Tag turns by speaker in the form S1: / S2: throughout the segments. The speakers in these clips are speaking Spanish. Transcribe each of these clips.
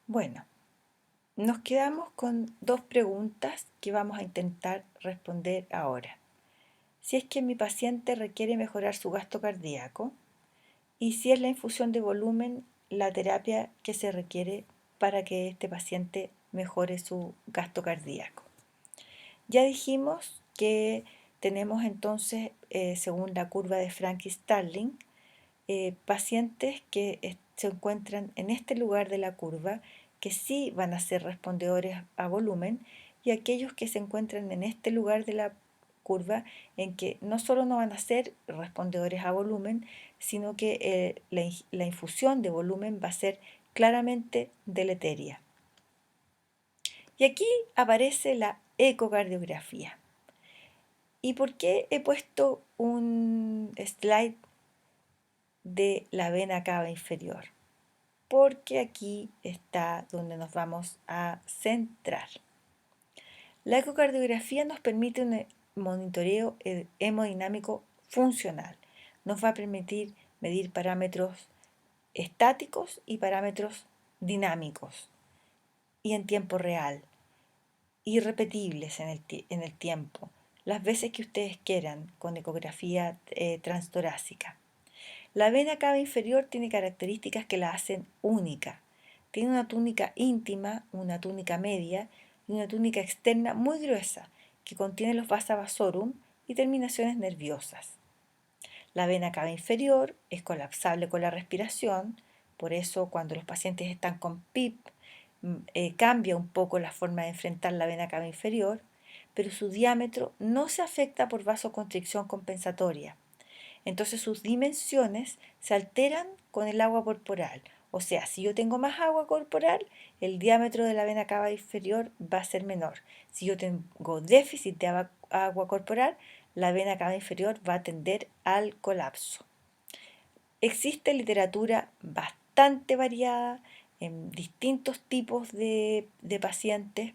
S1: Bueno, nos quedamos con dos preguntas que vamos a intentar responder ahora. Si es que mi paciente requiere mejorar su gasto cardíaco y si es la infusión de volumen la terapia que se requiere para que este paciente mejore su gasto cardíaco. Ya dijimos que tenemos entonces, según la curva de Frank-Starling, pacientes que se encuentran en este lugar de la curva que sí van a ser respondedores a volumen y aquellos que se encuentran en este lugar de la curva en que no solo no van a ser respondedores a volumen, sino que la infusión de volumen va a ser claramente deleteria. Y aquí aparece la ecocardiografía. ¿Y por qué he puesto un slide de la vena cava inferior? Porque aquí está donde nos vamos a centrar. La ecocardiografía nos permite un monitoreo hemodinámico funcional. Nos va a permitir medir parámetros estáticos y parámetros dinámicos y en tiempo real y repetibles en el tiempo, las veces que ustedes quieran con ecografía transtorácica. La vena cava inferior tiene características que la hacen única. Tiene una túnica íntima, una túnica media y una túnica externa muy gruesa que contiene los vasa vasorum y terminaciones nerviosas. La vena cava inferior es colapsable con la respiración, por eso cuando los pacientes están con PIP cambia un poco la forma de enfrentar la vena cava inferior, pero su diámetro no se afecta por vasoconstricción compensatoria. Entonces sus dimensiones se alteran con el agua corporal. O sea, si yo tengo más agua corporal, el diámetro de la vena cava inferior va a ser menor. Si yo tengo déficit de agua corporal, la vena cava inferior va a tender al colapso. Existe literatura bastante variada en distintos tipos de pacientes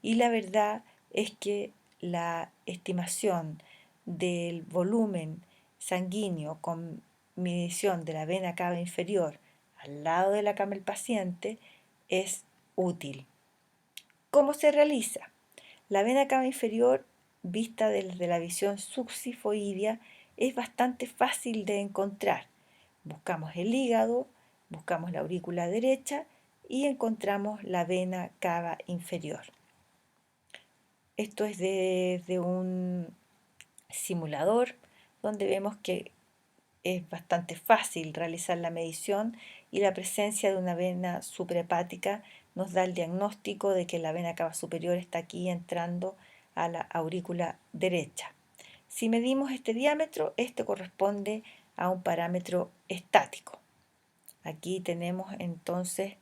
S1: y la verdad es que la estimación del volumen sanguíneo con medición de la vena cava inferior al lado de la cama del paciente es útil. ¿Cómo se realiza? La vena cava inferior, vista desde la visión subsifoidea, es bastante fácil de encontrar. Buscamos el hígado, buscamos la aurícula derecha y encontramos la vena cava inferior. Esto es de un simulador donde vemos que es bastante fácil realizar la medición y la presencia de una vena suprahepática nos da el diagnóstico de que la vena cava superior está aquí entrando a la aurícula derecha. Si medimos este diámetro, este corresponde a un parámetro estático. Aquí tenemos entonces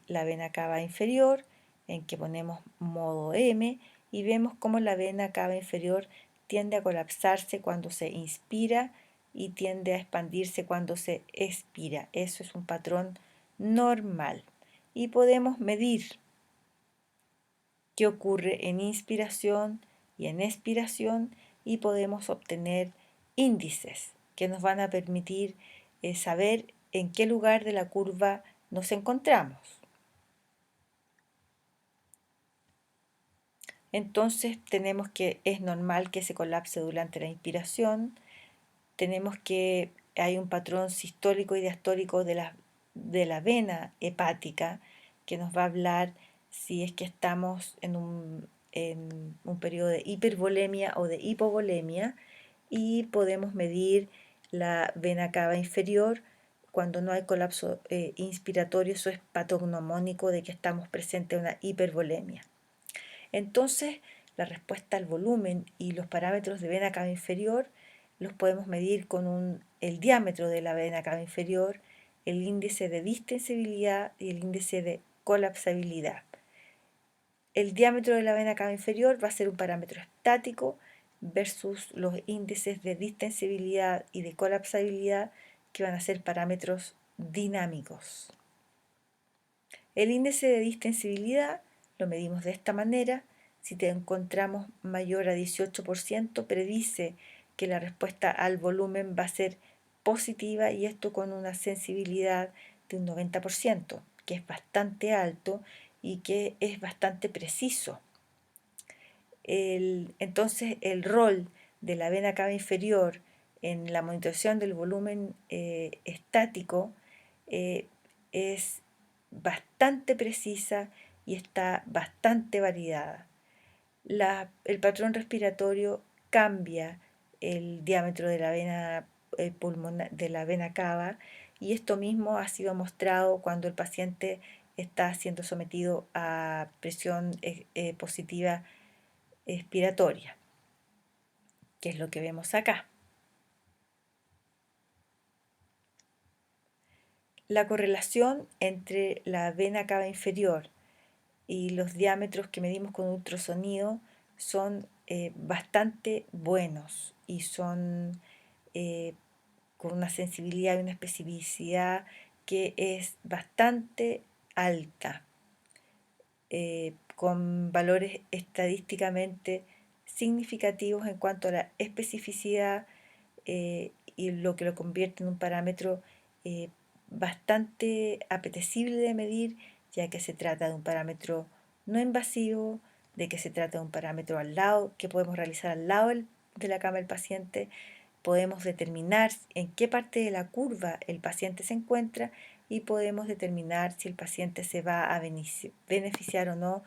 S1: la vena cava inferior en que ponemos modo M y vemos cómo la vena cava inferior tiende a colapsarse cuando se inspira y tiende a expandirse cuando se expira. Eso es un patrón normal. Y podemos medir qué ocurre en inspiración y en expiración y podemos obtener índices que nos van a permitir saber en qué lugar de la curva nos encontramos. Entonces tenemos que es normal que se colapse durante la inspiración, tenemos que hay un patrón sistólico y diastólico de la vena hepática que nos va a hablar si es que estamos en un periodo de hipervolemia o de hipovolemia y podemos medir la vena cava inferior cuando no hay colapso inspiratorio, eso es patognomónico de que estamos presentes en una hipervolemia. Entonces, la respuesta al volumen y los parámetros de vena cava inferior los podemos medir con el diámetro de la vena cava inferior, el índice de distensibilidad y el índice de colapsabilidad. El diámetro de la vena cava inferior va a ser un parámetro estático versus los índices de distensibilidad y de colapsabilidad que van a ser parámetros dinámicos. El índice de distensibilidad lo medimos de esta manera. Si te encontramos mayor a 18%, predice que la respuesta al volumen va a ser positiva y esto con una sensibilidad de un 90%. que es bastante alto y que es bastante preciso. Entonces el rol de la vena cava inferior en la monitorización del volumen estático eh, es bastante precisa y está bastante variada. El patrón respiratorio cambia el diámetro de la vena pulmonar, de la vena cava, y esto mismo ha sido mostrado cuando el paciente está siendo sometido a presión positiva expiratoria, que es lo que vemos acá. La correlación entre la vena cava inferior y los diámetros que medimos con ultrasonido son bastante buenos y son eh, con una sensibilidad y una especificidad que es bastante alta, con valores estadísticamente significativos en cuanto a la especificidad y lo que lo convierte en un parámetro eh, bastante apetecible de medir, ya que se trata de un parámetro no invasivo, de que se trata de un parámetro al lado, que podemos realizar al lado de la cama del paciente. Podemos determinar en qué parte de la curva el paciente se encuentra y podemos determinar si el paciente se va a beneficiar o no